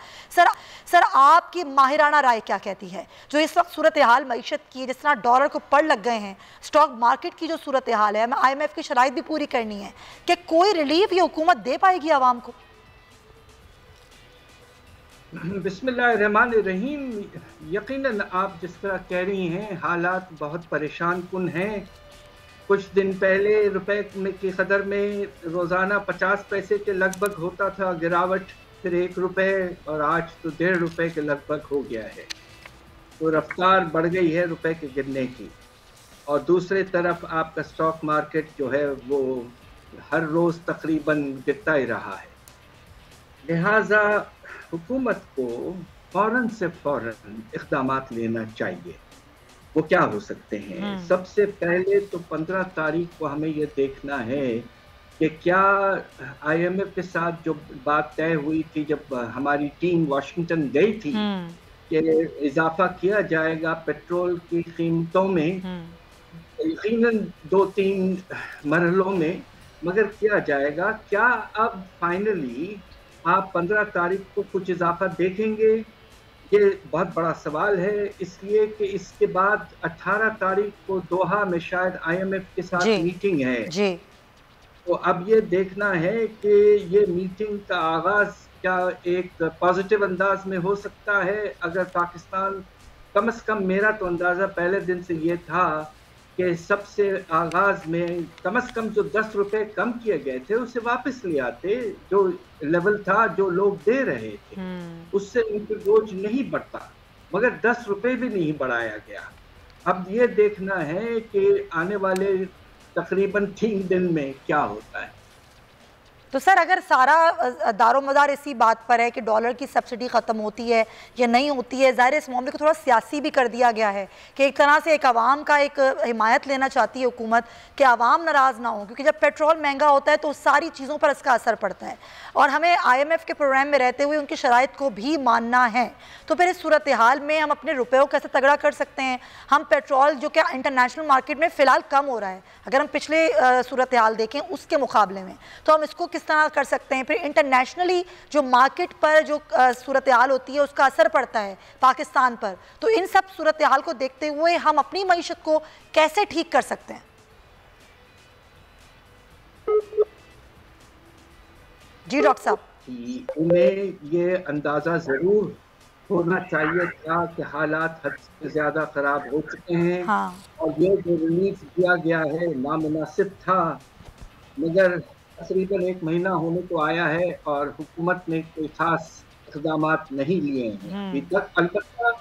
सर आपकी माहिराना राय क्या कहती है जो इस वक्त सूरत हाल मईशत की, जिस तरह डॉलर को पड़ लग गए हैं, स्टॉक मार्केट की जो सूरत हाल है, IMF की शराइत भी पूरी करनी है, कि कोई रिलीफ ये हुकूमत दे पाएगी आवाम को? बिस्मिल्लाहिर्रहमानिर्रहीम। यकीनन आप जिस तरह कह रही हैं हालात बहुत परेशान कुन हैं। कुछ दिन पहले रुपए की कदर में रोज़ाना 50 पैसे के लगभग होता था गिरावट, फिर 1 रुपये और आज तो 1.5 रुपये के लगभग हो गया है। तो रफ्तार बढ़ गई है रुपए के गिरने की। और दूसरी तरफ आपका स्टॉक मार्केट जो है वो हर रोज़ तकरीबन गिरता ही रहा है। लिहाजा हुकूमत को फ़ौरन से फ़ौरन इक़दामात लेना चाहिए। वो क्या हो सकते हैं? सबसे पहले तो 15 तारीख को हमें ये देखना है कि क्या IMF के साथ जो बात तय हुई थी जब हमारी टीम वाशिंगटन गई थी कि इजाफा किया जाएगा पेट्रोल की कीमतों में, यकीनन 2-3 मरहलों में, मगर किया जाएगा। क्या अब फाइनली आप 15 तारीख को कुछ इजाफा देखेंगे? ये बहुत बड़ा सवाल है, इसलिए कि इसके बाद 18 तारीख को दोहा में शायद IMF के साथ मीटिंग है जी। तो अब ये देखना है कि ये मीटिंग का आगाज़ क्या एक पॉजिटिव अंदाज में हो सकता है। अगर पाकिस्तान, कम से कम मेरा तो अंदाज़ा पहले दिन से ये था कि सबसे आगाज़ में कम से कम जो 10 रुपए कम किए गए थे उसे वापस ले आते, जो लेवल था जो लोग दे रहे थे उससे उनके बोझ नहीं बढ़ता, मगर 10 रुपए भी नहीं बढ़ाया गया। अब ये देखना है कि आने वाले तकरीबन 3 दिन में क्या होता है। तो सर अगर सारा दारोमदार इसी बात पर है कि डॉलर की सब्सिडी ख़त्म होती है या नहीं होती है, ज़ाहिर इस मामले को थोड़ा सियासी भी कर दिया गया है कि एक तरह से एक आवाम का एक हिमायत लेना चाहती है हुकूमत कि आवाम नाराज़ ना हो, क्योंकि जब पेट्रोल महंगा होता है तो सारी चीज़ों पर इसका असर पड़ता है और हमें IMF के प्रोग्राम में रहते हुए उनकी शराइत को भी मानना है। तो फिर इस सूरत हाल में हम अपने रुपये को कैसे तगड़ा कर सकते हैं? हम पेट्रोल जो कि इंटरनेशनल मार्केट में फ़िलहाल कम हो रहा है, अगर हम पिछले सूरत हाल देखें उसके मुकाबले में, तो हम इसको किस तरह कर सकते हैं? फिर इंटरनेशनली जो मार्केट पर जो सूरत हाल होती है उसका असर पड़ता है पाकिस्तान पर, तो इन सब सूरत हाल को देखते हुए हम अपनी मईशत को कैसे ठीक कर सकते हैं? जी डॉक्टर साहब, उन्हें ये अंदाजा जरूर होना चाहिए था कि हालात हद से ज्यादा खराब हो चुके हैं। और ये जो रिलीफ दिया गया है नामुनासिब था, मगर तकरीबन 1 महीना होने को आया है और हुकूमत ने कोई खास इक़दामात नहीं लिए हैं अभी तक। अलबत्ता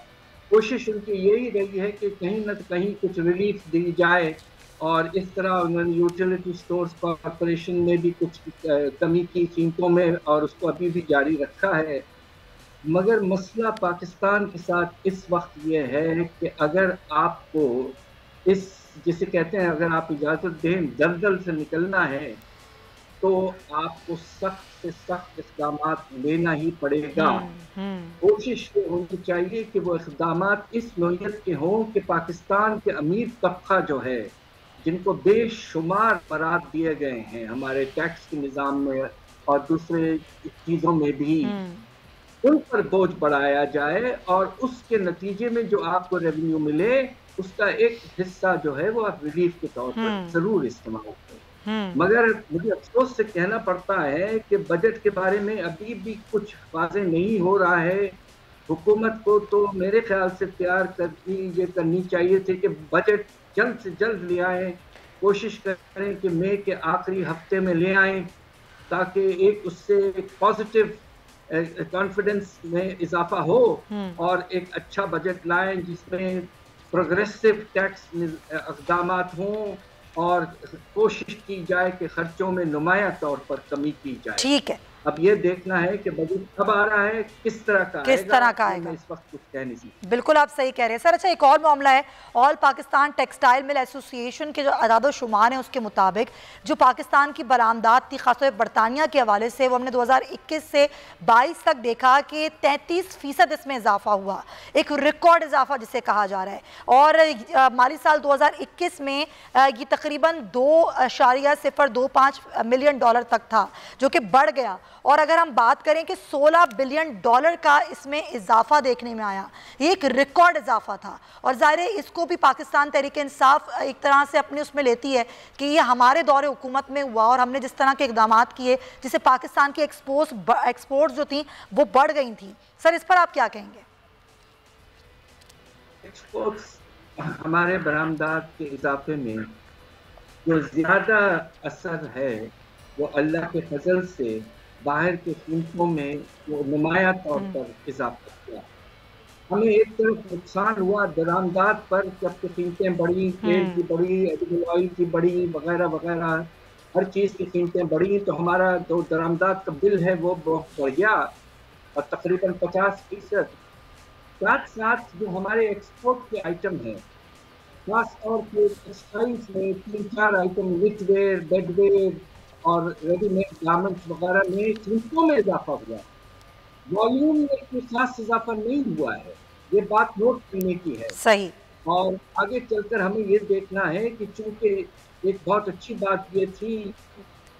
कोशिश उनकी यही रही है कि कहीं न कहीं कुछ रिलीफ दी जाए और इस तरह उन्होंने यूटिलिटी स्टोर्स कॉरपोरेशन में भी कुछ कमी की कीमतों में और उसको अभी भी जारी रखा है। मगर मसला पाकिस्तान के साथ इस वक्त ये है कि अगर आपको इस, जिसे कहते हैं, अगर आप इजाज़त दें दलदल से निकलना है तो आपको सख्त से सख्त इक़दामात लेना ही पड़ेगा। कोशिश होनी चाहिए कि वो इक़दामात इस नौइयत के हों कि पाकिस्तान के अमीर तबका जो है, जिनको बेशुमार फराद दिए गए हैं हमारे टैक्स के निज़ाम में और दूसरे चीज़ों में भी, उन पर बोझ बढ़ाया जाए और उसके नतीजे में जो आपको रेवेन्यू मिले उसका एक हिस्सा जो है वो आप रिलीफ के तौर पर ज़रूर इस्तेमाल करें। मगर मुझे अफसोस से कहना पड़ता है कि बजट के बारे में अभी भी कुछ वाज़ेह नहीं हो रहा है। हुकूमत को तो मेरे ख्याल से तैयार ये करनी चाहिए थी कि बजट जल्द से जल्द ले आएँ, कोशिश करें कि मई के आखिरी हफ्ते में ले आएँ ताकि एक उससे पॉजिटिव कॉन्फिडेंस में इजाफा हो और एक अच्छा बजट लाएं जिसमें प्रोग्रेसिव टैक्स इक़दामात हों और कोशिश की जाए कि खर्चों में नुमाया तौर पर कमी की जाए। ठीक है। अब ये देखना है कि बजट कब आ रहा है, किस तरह का आएगा। इस वक्त कुछ कह नहीं सकते। बिल्कुल आप सही कह रहे हैं सर। अच्छा, एक और मामला है, all Pakistan textile mill association के जो अदाद शुमार हैं उसके मुताबिक जो पाकिस्तान की बरामदात थी खासतौर पर बरतानिया के हवाले से, वो हमने 2021 से 22 तक देखा कि 33% इसमें इजाफा हुआ, एक रिकॉर्ड इजाफा जिसे कहा जा रहा है। और माली साल 2021 में ये तकरीबन $2.05 मिलियन तक था, जो कि बढ़ गया। और अगर हम बात करें कि $16 बिलियन का इसमें इजाफा देखने में आया, ये एक रिकॉर्ड इजाफा था। और ज़ाहिर है इसको भी पाकिस्तान तहरीक इंसाफ एक तरह से अपने उसमें लेती है कि ये हमारे दौरे हुकूमत में हुआ और हमने जिस तरह के इकदाम किए जिससे पाकिस्तान की एक्सपोर्ट्स जो थी वो बढ़ गई थी। सर, इस पर आप क्या कहेंगे? एक्सपोर्ट्स हमारे बरामदात के इजाफे में जो ज़्यादा असर है वो अल्लाह के फजल से बाहर के कीमतों में वो नुमाया तौर पर इजाफा किया। हमें एक तरफ नुकसान हुआ दरामदात पर, जब कीमतें बढ़ी, तेल की बढ़ी, एडिबल ऑयल की बढ़ी, वगैरह वगैरह हर चीज़ की कीमतें बढ़ी, तो हमारा जो दरामदात का बिल है वो बहुत बढ़ गया और तकरीबन 50%। साथ साथ जो हमारे एक्सपोर्ट के आइटम हैं, खास तौर पर टेक्सटाइल्स में 3-4 आइटम, निटवेयर, बेडवेयर और रेडीमेड गारमेंट्स वगैरह में कीमतों में इजाफा हुआ। वॉल्यूम में कोई खास इजाफा नहीं हुआ है, ये बात नोट करने की है। सही। और आगे चलकर हमें ये देखना है कि चूंकि एक बहुत अच्छी बात ये थी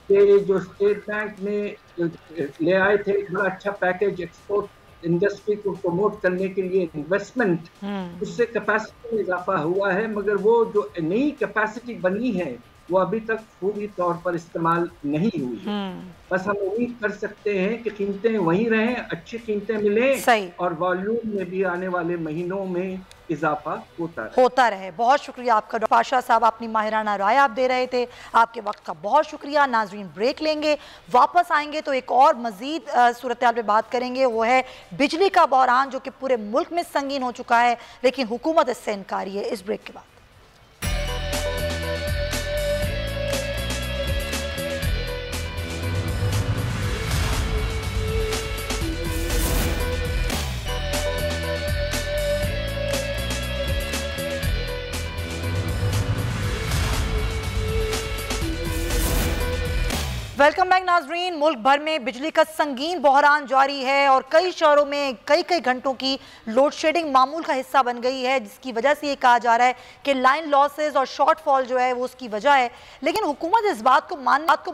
कि जो स्टेट बैंक ने ले आए थे एक बड़ा अच्छा पैकेज एक्सपोर्ट इंडस्ट्री को प्रमोट करने के लिए इन्वेस्टमेंट, उससे कैपेसिटी में इजाफा हुआ है, मगर वो जो नई कैपेसिटी बनी है वो अभी तक पूरी तौर पर इस्तेमाल नहीं हुई है। बस हम उम्मीद कर सकते हैं कि कीमतें वहीं रहें, अच्छी कीमतें मिलें और वॉल्यूम में भी आने वाले महीनों में इजाफा होता रहे। बहुत शुक्रिया आपका डॉक्टर पाशा साहब, अपनी माहिराना राय आप दे रहे थे, आपके वक्त का बहुत शुक्रिया। नाजरीन, ब्रेक लेंगे, वापस आएंगे तो एक और मजीद सूरत हाल पे बात करेंगे, वो है बिजली का बहरान जो कि पूरे मुल्क में संगीन हो चुका है लेकिन हुकूमत इससे इनकारी है। इस ब्रेक के बाद वेलकम बैक नाजरीन। मुल्क भर में बिजली का संगीन बहरान जारी है और कई शहरों में कई घंटों की लोड शेडिंग मामूल का हिस्सा बन गई है, जिसकी वजह से ये कहा जा रहा है कि लाइन लॉसेस और शॉर्टफॉल जो है वो उसकी वजह है। लेकिन हुकूमत इस बात को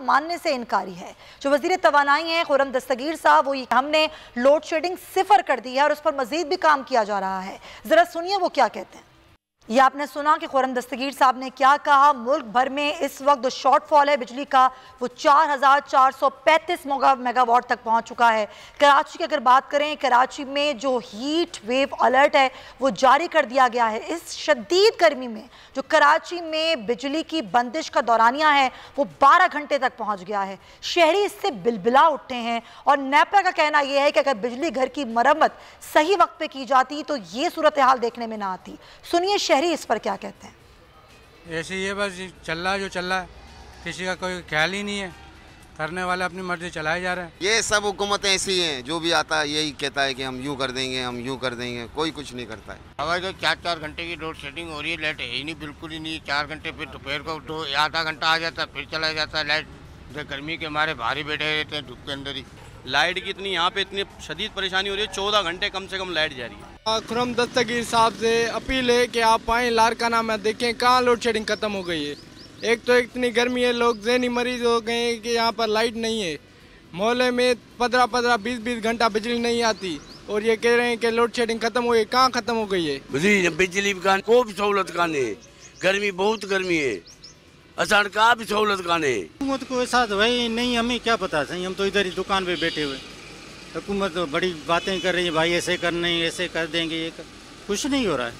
मानने से इनकारी है। जो वज़ीर तवानाई हैं खुर्रम दस्तगीर साहब, वो हमने लोड शेडिंग सिफर कर दी है और उस पर मजीद भी काम किया जा रहा है। ज़रा सुनिए वो क्या कहते हैं। ये आपने सुना कि खुर्रम दस्तगीर साहब ने क्या कहा। मुल्क भर में इस वक्त जो शॉर्टफॉल है बिजली का वो 4435 मेगावाट तक पहुंच चुका है। कराची की अगर बात करें, कराची में जो हीट वेव अलर्ट है वो जारी कर दिया गया है। इस शदीद गर्मी में जो कराची में बिजली की बंदिश का दौरानिया है वो 12 घंटे तक पहुँच गया है। शहरी इससे बिलबिला उठते हैं और नेपरा का कहना यह है कि अगर बिजली घर की मरम्मत सही वक्त पर की जाती तो ये सूरत हाल देखने में ना आती। सुनिए शहरी इस पर क्या कहते हैं। ऐसे ये बस चल रहा है जो चल रहा है, किसी का कोई ख्याल ही नहीं है, करने वाले अपनी मर्जी चलाए जा रहे हैं। ये सब हुकूमतें ऐसी हैं, जो भी आता है यही कहता है कि हम यूँ कर देंगे, हम यूँ कर देंगे, कोई कुछ नहीं करता है। हमारे तो 4-4 घंटे की लोड शेडिंग हो रही है, लाइट है ही नहीं, बिल्कुल ही नहीं। 4 घंटे फिर दोपहर को आधा घंटा आ जाता है फिर चला जाता है लाइट। गर्मी के हमारे भारी बैठे रहते हैं धूप के अंदर ही। लाइट की इतनी यहाँ पे इतनी शदीद परेशानी हो रही है, 14 घंटे कम से कम लाइट जा रही है। खुर्रम दस्तगीर साहब से अपील है कि आप आएँ लारकाना में देखें कहाँ लोड शेडिंग खत्म हो गई है। एक तो इतनी गर्मी है, लोग ज़हनी मरीज हो गए हैं कि यहाँ पर लाइट नहीं है। मोहल्ले में 15-15, 20-20 घंटा बिजली नहीं आती और ये कह रहे हैं कि लोड शेडिंग खत्म हो गई। कहाँ खत्म हो गई है? बिजली का कोई सहूलत का नहीं, गर्मी बहुत गर्मी है, असार का भी सहूलत का नहीं। हुकूमत को ऐसा भाई नहीं, हमें क्या पता सही, हम तो इधर ही दुकान पे बैठे हुए। हुकूमत तो बड़ी बातें कर रही है, भाई ऐसे करने ऐसे कर देंगे, ये कुछ नहीं हो रहा है।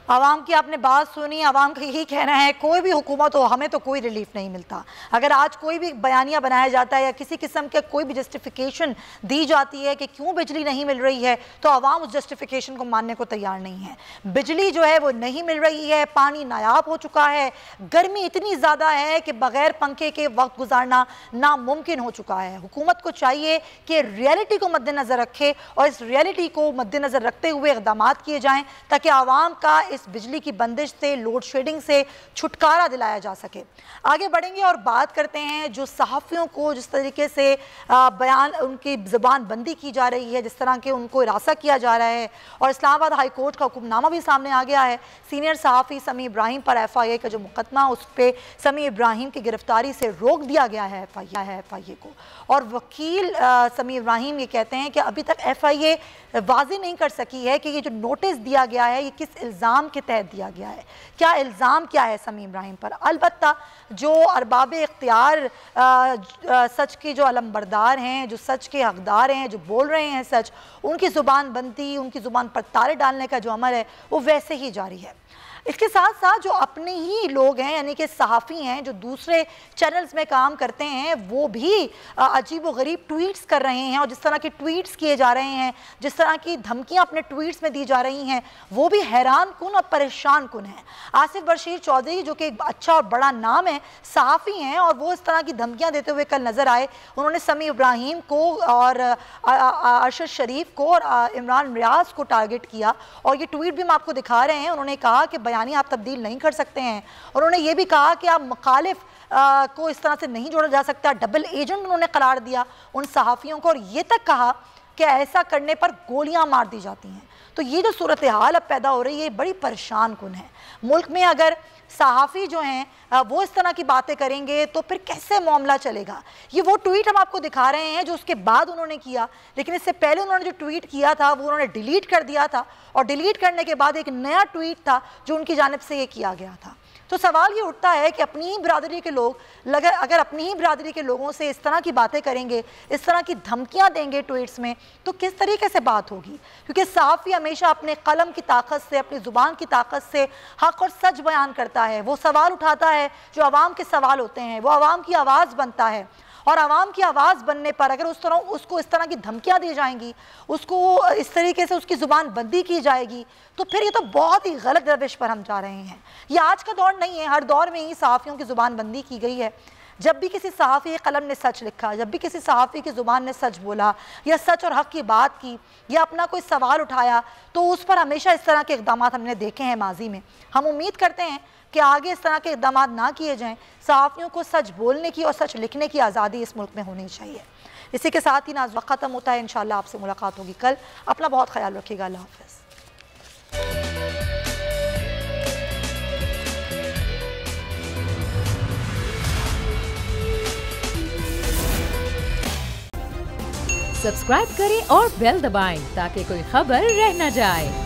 आवाम की आपने बात सुनी, आवाम का यही कहना है कोई भी हुकूमत हो हमें तो कोई रिलीफ नहीं मिलता। अगर आज कोई भी बयानिया बनाया जाता है या किसी किस्म के कोई भी जस्टिफिकेशन दी जाती है कि क्यों बिजली नहीं मिल रही है तो आवाम उस जस्टिफिकेशन को मानने को तैयार नहीं है। बिजली जो है वो नहीं मिल रही है, पानी नायाब हो चुका है, गर्मी इतनी ज़्यादा है कि बगैर पंखे के वक्त गुजारना नामुमकिन हो चुका है। हुकूमत को चाहिए कि रियलिटी को मद्देनज़र रखे और इस रियलिटी को मद्देनज़र रखते हुए इक़दाम किए जाएँ ताकि आवाम का इस बिजली की बंदिश से, लोड शेडिंग से छुटकारा दिलाया जा सके। आगे बढ़ेंगे और बात करते हैं जो सहाफ़ियों को जिस तरीके से बयान उनकी ज़ुबान बंदी की जा रही है, जिस तरह के उनको हिरासत किया जा रहा है और इस्लामाबाद हाई कोर्ट का हुक्मनामा भी सामने आ गया है। सीनियर सहाफ़ी समी इब्राहिम पर FIA का जो मुकदमा उस पर समी इब्राहिम की गिरफ्तारी से रोक दिया गया है FIA को, और वकील समी इब्राहिम ये कहते हैं कि अभी तक FIA वाज़ेह नहीं कर सकी है कि ये जो नोटिस दिया गया है ये किस इल्ज़ाम के तहत दिया गया है, क्या इल्ज़ाम क्या है समी इब्राहिम पर। अलबत्ता जो अरबाब इख्तियार सच के जो अलमबरदार हैं, जो सच के हकदार हैं, जो बोल रहे हैं सच, उनकी ज़ुबान बंदी, उनकी ज़ुबान पर ताले डालने का जो अमल है वो वैसे ही जारी है। इसके साथ साथ जो अपने ही लोग हैं यानी कि सहाफ़ी हैं जो दूसरे चैनल्स में काम करते हैं वो भी अजीब व गरीब ट्वीट्स कर रहे हैं और जिस तरह के ट्वीट्स किए जा रहे हैं, जिस तरह की धमकियां अपने ट्वीट्स में दी जा रही हैं वो भी हैरान कुन और परेशान कुन है। आसिफ बशीर चौधरी जो कि एक अच्छा और बड़ा नाम है, सहाफ़ी हैं, और वो इस तरह की धमकियाँ देते हुए कल नज़र आए। उन्होंने समी इब्राहिम को और अरशद शरीफ को और इमरान रियाज को टारगेट किया और ये ट्वीट भी हम आपको दिखा रहे हैं। उन्होंने कहा कि यानी आप तब्दील नहीं कर सकते हैं, और उन्होंने ये भी कहा कि आप मुखालिफ को इस तरह से नहीं जोड़ा जा सकता। डबल एजेंट उन्होंने करार दिया उन सहाफ़ियों को और ये तक कहा कि ऐसा करने पर गोलियां मार दी जाती हैं। तो ये जो सूरत हाल अब पैदा हो रही है बड़ी परेशान कुन है। मुल्क में अगर सहाफ़ी जो हैं वो इस तरह की बातें करेंगे तो फिर कैसे मामला चलेगा। ये वो ट्वीट हम आपको दिखा रहे हैं जो उसके बाद उन्होंने किया, लेकिन इससे पहले उन्होंने जो ट्वीट किया था वो उन्होंने डिलीट कर दिया था और डिलीट करने के बाद एक नया ट्वीट था जो उनकी जानिब से ये किया गया था। तो सवाल ये उठता है कि अपनी ही बिरादरी के लोग अगर अपनी ही बिरादरी के लोगों से इस तरह की बातें करेंगे, इस तरह की धमकियां देंगे ट्वीट्स में, तो किस तरीके से बात होगी। क्योंकि सहाफ़ी हमेशा अपने कलम की ताकत से, अपनी ज़ुबान की ताकत से हक़ और सच बयान करता है। वो सवाल उठाता है जो आवाम के सवाल होते हैं, वो आवाम की आवाज़ बनता है, और आवाम की आवाज़ बनने पर अगर उसको इस तरह की धमकियां दी जाएंगी, उसको इस तरीके से उसकी ज़ुबान बंदी की जाएगी, तो फिर ये तो बहुत ही गलत रविश पर हम जा रहे हैं। ये आज का दौर नहीं है, हर दौर में ही सहाफ़ियों की ज़ुबान बंदी की गई है। जब भी किसी सहाफ़ी के कलम ने सच लिखा, जब भी किसी सहाफ़ी की ज़ुबान ने सच बोला या सच और हक़ की बात की या अपना कोई सवाल उठाया, तो उस पर हमेशा इस तरह के इक़दाम हमने देखे हैं माजी में। हम उम्मीद करते हैं कि आगे इस तरह के इक़दाम ना किए जाएँ। सहाफ़ियों को सच बोलने की और सच लिखने की आज़ादी इस मुल्क में होनी चाहिए। इसी के साथ ही नाज़ वक्त ख़त्म होता है। इंशाअल्लाह आपसे मुलाकात होगी कल। अपना बहुत ख्याल रखिएगा। अल्लाह हाफ़िज़। सब्सक्राइब करें और बेल दबाएं ताकि कोई खबर रह न जाए।